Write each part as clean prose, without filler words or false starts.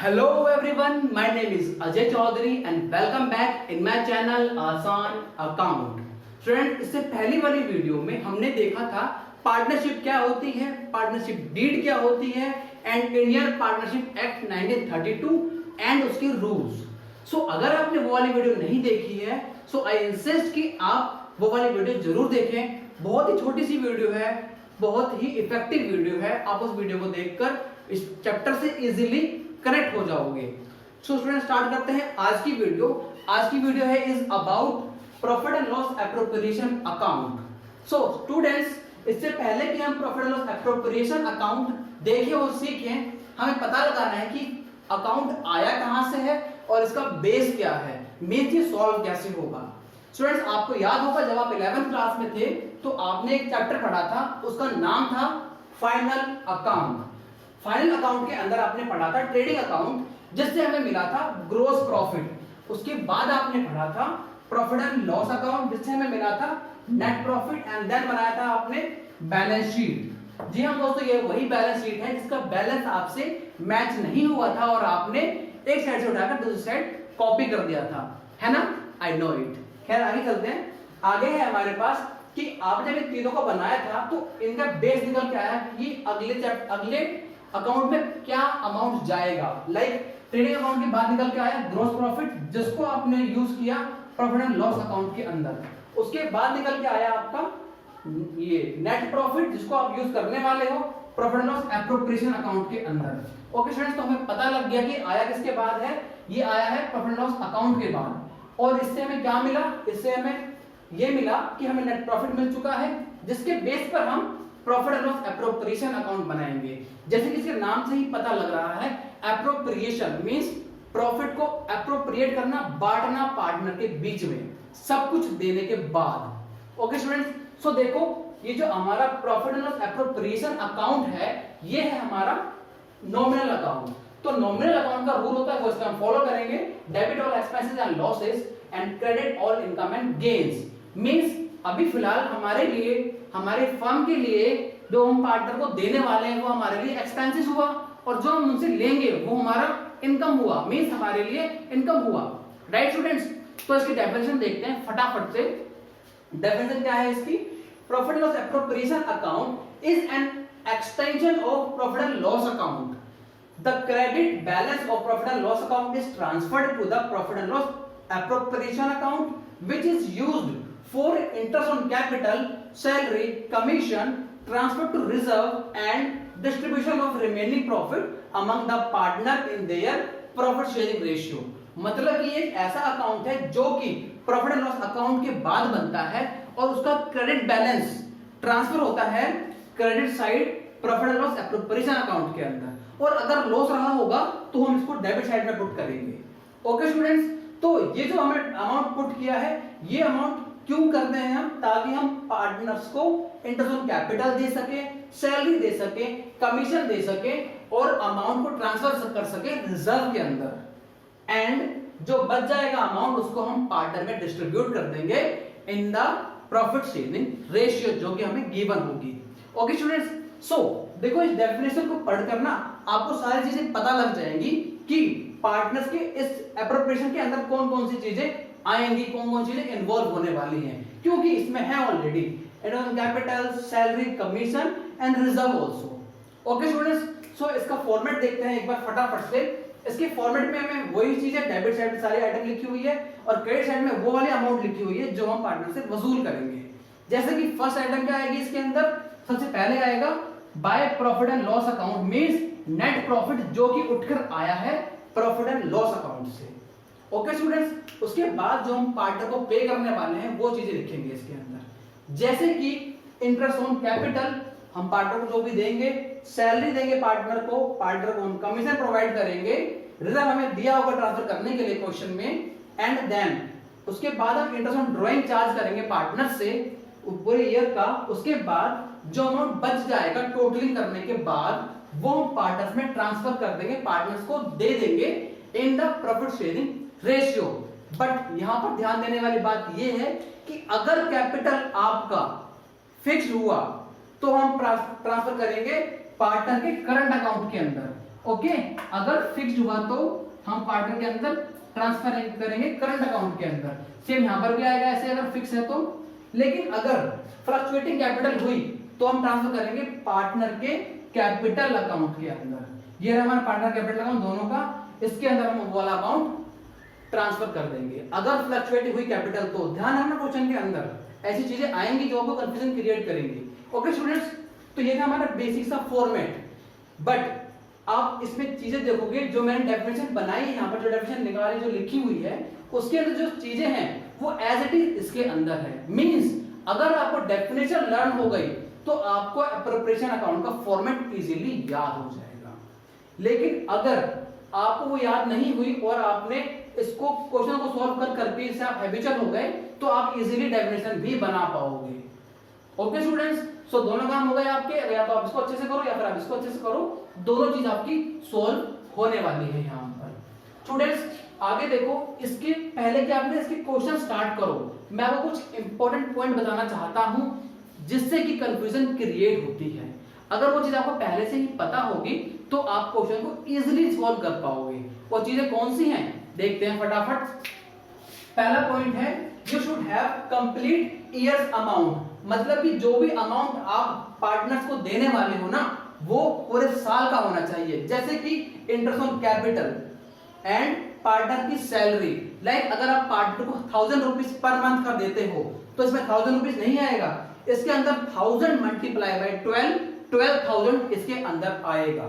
Hello everyone, my name is Ajay Chaudhary and welcome back in my channel आसान account. Student, इससे पहली वाली video में हमने देखा था पार्टनरशिप क्या होती है, पार्टनरशिप डीड क्या होती है and Indian partnership act 1932 and उसके रूल्स। सो अगर आपने वो वाली वीडियो नहीं देखी है सो आई इंसिस्ट कि आप वो वाली वीडियो जरूर देखें। बहुत ही छोटी सी वीडियो है, बहुत ही इफेक्टिव वीडियो है। आप उस वीडियो को देखकर इस चैप्टर से इजीली कनेक्ट हो जाओगे। सो स्टूडेंट, स्टार्ट करते हैं आज की वीडियो। आज की वीडियो है is about profit and loss appropriation account. So students, इससे पहले कि हम profit and loss appropriation account देखें और सीखें, हमें पता लगाना है कि अकाउंट आया कहां से है और इसका बेस क्या है, मींस ये सॉल्व कैसे होगा। स्टूडेंट्स, आपको याद होगा जब आप 11th क्लास में थे तो आपने एक चैप्टर पढ़ा था, उसका नाम था फाइनल अकाउंट। फाइनल अकाउंट के अंदर आपने पढ़ा था ट्रेडिंग अकाउंट, जिससे हमें मिला था ग्रॉस प्रॉफिट। उसके बाद आपने पढ़ा था प्रॉफिट एंड लॉस अकाउंट, जिससे हमें मिला था नेट प्रॉफिट एंड देन बनाया था आपने बैलेंस शीट। जी हां दोस्तों, ये वही बैलेंस शीट है जिसका बैलेंस आपसे मैच नहीं हुआ था और आपने एक साइड से उठाकर दूसरी साइड कॉपी कर दिया था, है ना? I know it. खैर, आगे चलते हैं। आगे है हमारे पास कि आपने जब इन तीनों को बनाया था तो इनका बेस निकल के आया कि अगले अकाउंट में क्या अमाउंट जाएगा। लाइक ट्रेडिंग अकाउंट के बाद निकल के आया ग्रॉस प्रॉफिट, जिसको आपने यूज किया प्रॉफिट एंड लॉस अकाउंट के अंदर। उसके बाद निकल के आया आपका ये नेट प्रॉफिट, जिसको आप यूज करने वाले हो profit and loss appropriation account के अंदर। ओके स्टूडेंट्स, तो हमें पता लग गया कि आया किसके बाद है, ये आया है प्रॉफिट एंड लॉस अकाउंट के बाद। और इससे हमें क्या मिला, इससे हमें ये मिला कि हमें नेट प्रॉफिट मिल चुका है, जिसके बेस पर हम profit and loss appropriation account बनाएंगे। जैसे कि इसके नाम से ही पता लग रहा है, एप्रोप्रिएशन मींस प्रॉफिट को एप्रोप्रिएट करना, बांटना पार्टनर के बीच में सब कुछ देने के बाद। ओके स्टूडेंट्स, सो देखो ये जो हमारा profit and loss appropriation account है, ये है हमारा नॉमिनल अकाउंट। तो नॉमिनल अकाउंट का रूल होता है, वो इसका हम फॉलो करेंगे। Debit all expenses and losses and credit all income and gains. Means अभी फिलहाल हमारे लिए, हमारे फर्म के लिए जो हम पार्टनर को देने वाले हैं वो हमारे लिए एक्सपेंसेस हुआ, और जो हम उनसे लेंगे वो हमारा इनकम हुआ, मींस हमारे लिए इनकम हुआ। राइट स्टूडेंट्स, तो इसकी डेफिनेशन देखते हैं फटाफट से। डेफिनेशन क्या है इसकी? Profit and loss appropriation account is an extension of profit and loss account. The credit balance of profit and loss account is transferred to the profit and loss appropriation account, which is used for interest on capital, salary, commission, transfer to reserve and distribution of remaining profit among the partner in their profit sharing ratio। मतलब कि एक ऐसा account है जो कि profit and loss account के बाद बनता है और उसका क्रेडिट बैलेंस ट्रांसफर होता है credit side profit and loss appropriation account के अंदर, और अगर लॉस रहा होगा तो हम इसको डेबिट साइड में पुट करेंगे। ओके स्टूडेंट्स, तो ये जो हमें अमाउंट पुट किया है, ये अमाउंट क्यों करते हैं हम? ताकि हम पार्टनर्स को इंटरेस्ट ऑन कैपिटल दे सके, सैलरी दे सके, कमीशन दे सके और अमाउंट को ट्रांसफर कर सके रिजर्व के अंदर। एंड जो बच जाएगा अमाउंट उसको हम पार्टनर में डिस्ट्रीब्यूट कर देंगे in the profit sharing ratio, जो कि हमें गिवन होगी। ओके स्टूडेंट्स, सो देखो इस डेफिनेशन को पढ़कर ना आपको सारी चीजें पता लग जाएंगी कि पार्टनर्स के इस एप्रोप्रिएशन के अंदर कौन कौन सी चीजें आएंगी, कौन कौन चीजें इन्वॉल्व होने वाली हैं, क्योंकि इसमें है already capital, salary, commission and reserve also. Okay students, so इसका फॉर्मेट देखते हैं एक बार फटाफट से। इसके फॉर्मेट में हमें वही चीजें, डेबिट साइड में सारी आइटम लिखी हुई है और क्रेडिट साइड में वो वाली अमाउंट लिखी हुई है जो हम पार्टनर से वसूल करेंगे। जैसे कि फर्स्ट आइटम क्या आएगी इसके अंदर, सबसे पहले आएगा by profit and loss account, means net profit जो कि उठकर आया है प्रॉफिट एंड लॉस अकाउंट से। ओके स्टूडेंट्स, उसके बाद जो हम पार्टनर को पे करने वाले हैं वो चीजें लिखेंगे इसके अंदर। जैसे कि इंटरेस्ट ऑन कैपिटल हम पार्टनर को जो भी देंगे, सैलरी देंगे पार्टनर को हम कमीशन प्रोवाइड करेंगे, रिजर्व हमें दिया होगा ट्रांसफर करने के लिए क्वेश्चन में, एंड देन उसके बाद हम इंटरेस्ट ऑन ड्रॉइंग चार्ज करेंगे पार्टनर से पूरे ईयर का। उसके बाद जो अमाउंट बच जाएगा टोटलिंग करने के बाद वो हम पार्टनर्स में ट्रांसफर कर देंगे, पार्टनर्स को दे देंगे in the profit sharing ratio. But यहां पर ध्यान देने वाली बात यह है कि अगर कैपिटल आपका फिक्स हुआ तो हम ट्रांसफर करेंगे पार्टनर के करंट अकाउंट के अंदर, ओके, अगर फिक्स्ड हुआ तो हम पार्टनर के अंदर ट्रांसफर करेंगे करंट अकाउंट के अंदर, सेम यहां पर भी आएगा ऐसे अगर फिक्स है तो। लेकिन अगर फ्लक्चुएटिंग कैपिटल हुई तो हम ट्रांसफर करेंगे पार्टनर के कैपिटल अकाउंट के अंदर। ये रहा हमारा पार्टनर कैपिटल अकाउंट दोनों का, इसके अंदर हम वो वाला अमाउंट ट्रांसफर कर देंगे। अगर फ्लक्चुएट हुई कैपिटल तो ध्यान रखना क्वेश्चन के अंदर ऐसी चीजें आएंगी जो आपको कंफ्यूजन क्रिएट करेंगी। ओके स्टूडेंट्स, तो ये था हमारा बेसिक सा फॉर्मेट। बट आप इसमें चीजें देखोगे जो मैंने डेफिनेशन बनाई है, यहाँ पर जो डेफिनेशन निकाली जो लिखी हुई है उसके अंदर जो चीजें हैं वो एज इट इज इसके अंदर है। मींस अगर आपको डेफिनेशन लर्न हो गई तो आपको अप्रोप्रिएशन अकाउंट का फॉर्मेट इजीली याद हो जाएगा। लेकिन अगर आपको वो याद नहीं हुई और आपने इसको क्वेश्चन को सॉल्व कर करके इससे आप हैबिचुअल हो गए तो आप इजीली डेफिनेशन भी बना पाओगे। ओके स्टूडेंट्स, सो दोनों काम हो गए आपके, या तो आप इसको अच्छे से करो या फिर आप इसको अच्छे से करो, दोनों चीज आपकी सॉल्व होने वाली है यहाँ पर। स्टूडेंट्स आगे देखो, इसके पहले क्या आपने इसके क्वेश्चन स्टार्ट करो, मैं आपको कुछ इंपॉर्टेंट पॉइंट बताना चाहता हूं जिससे कि कंफ्यूजन क्रिएट होती है। अगर वो चीज आपको पहले से ही पता होगी तो आप क्वेश्चन को इजीली सॉल्व कर पाओगे। वो चीजें कौन सी हैं देखते हैं फटाफट। पहला पॉइंट है you should have complete years amount, मतलब कि जो भी अमाउंट आप पार्टनर्स को देने वाले हो ना वो पूरे साल का होना चाहिए। जैसे कि interest on capital and partner की सैलरी। लाइक अगर आप पार्टनर को 1000 रुपीज पर मंथ का देते हो तो इसमें 1000 रुपीज नहीं आएगा, इसके अंदर 1000 मल्टीप्लाई बाय 12,000 इसके अंदर आएगा।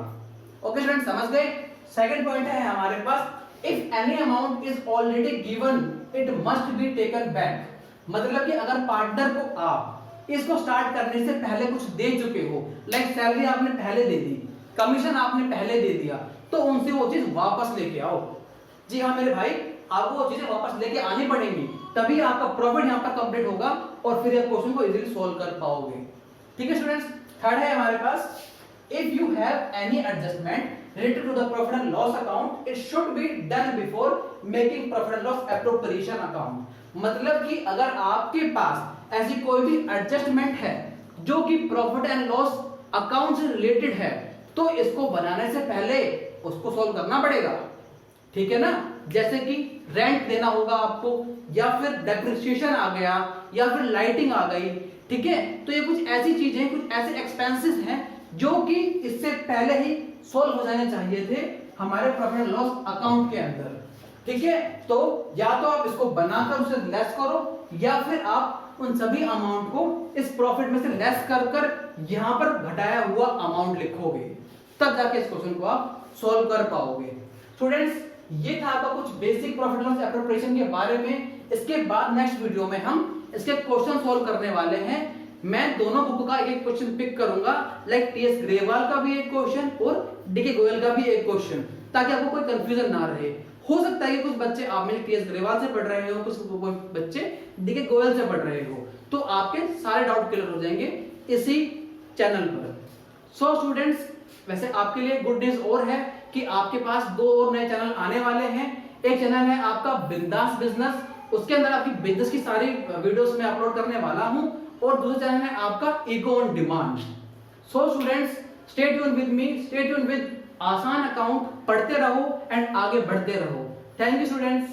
ओके स्टूडेंट, समझ गए। सेकंड पॉइंट है हमारे पास if any amount is already given it must be taken back, मतलब कि अगर पार्टनर को आप इसको स्टार्ट करने से पहले कुछ दे चुके हो, लाइक सैलरी आपने पहले दे दी, कमीशन आपने पहले दे दिया, तो उनसे वो चीज वापस लेके आओ। जी हाँ मेरे भाई, आपको वो चीजें वापस लेके आनी पड़ेंगी, तभी आपका प्रॉफिट यहाँ पर कंप्लीट होगा और फिर आप क्वेश्चन को इजीली सॉल्व कर पाओगे। ठीक है स्टूडेंट्स, थर्ड है हमारे पास if you have any adjustment related to the profit and loss account it should be done before making profit and loss appropriation account, मतलब कि अगर आपके पास ऐसी कोई भी एडजस्टमेंट है जो कि प्रॉफिट एंड लॉस अकाउंट से रिलेटेड है तो इसको बनाने से पहले उसको सॉल्व करना पड़ेगा। ठीक है ना, जैसे कि रेंट देना होगा आपको, या फिर डेप्रिसिएशन आ गया, या फिर लाइटिंग आ गई। ठीक है, तो ये कुछ ऐसी चीजें, कुछ ऐसे एक्सपेंसेस हैं जो कि इससे पहले ही सॉल्व हो जाने चाहिए थे हमारे प्रॉफिट एंड लॉस अकाउंट के अंदर। ठीक है, तो या तो आप इसको बनाकर उसे लेस करो या फिर आप उन सभी अमाउंट को इस प्रॉफिट में से लेस कर कर यहां पर घटाया हुआ अमाउंट लिखोगे, तब जाके इस क्वेश्चन को आप सॉल्व कर पाओगे। स्टूडेंट्स ये था आपका कुछ बेसिक प्रॉफिट लॉस एप्रोप्रिएशन के बारे में। इसके बाद नेक्स्ट वीडियो में हम इसके क्वेश्चन सॉल्व करने वाले हैं। मैं दोनों बुक का एक क्वेश्चन पिक करूंगा, लाइक टीएस ग्रेवाल का भी एक क्वेश्चन और डीके गोयल का भी एक क्वेश्चन, ताकि आपको कोई कंफ्यूजन ना रहे। हो सकता है कि कुछ बच्चे आप में टीएस ग्रेवाल से पढ़ रहे हो, कुछ बच्चे डीके गोयल से पढ़ रहे हो, तो आपके सारे डाउट क्लियर हो जाएंगे इसी चैनल पर। सो स्टूडेंट्स वैसे आपके लिए गुड न्यूज और है कि आपके पास 2 और नए चैनल आने वाले हैं। एक चैनल है आपका बिंदास बिजनेस, उसके अंदर आपकी बिजनेस की सारी वीडियोस मैं अपलोड करने वाला हूं, और दूसरा चैनल है आपका eco on demand. So students stay tune with me, stay tune with आसान अकाउंट, पढ़ते रहो एंड आगे बढ़ते रहो। Thank you students.